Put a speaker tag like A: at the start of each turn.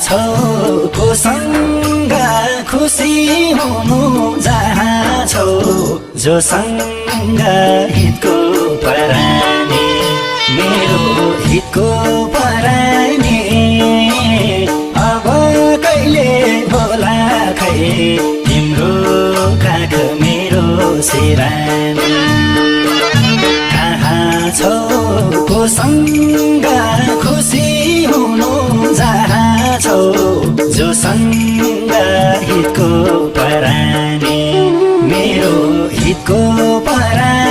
A: छौ कोसँग खुसी हुनु जहाँ छौ जोसँग हितको परानी मेरो हितको परानी अब कहिले होला खै तिम्रो काग मेरो सिरानी कहाँ छौ कोसँग खुसी हुनु जहाँ छौ जोसँग हितको परानी मेरो हितको परानी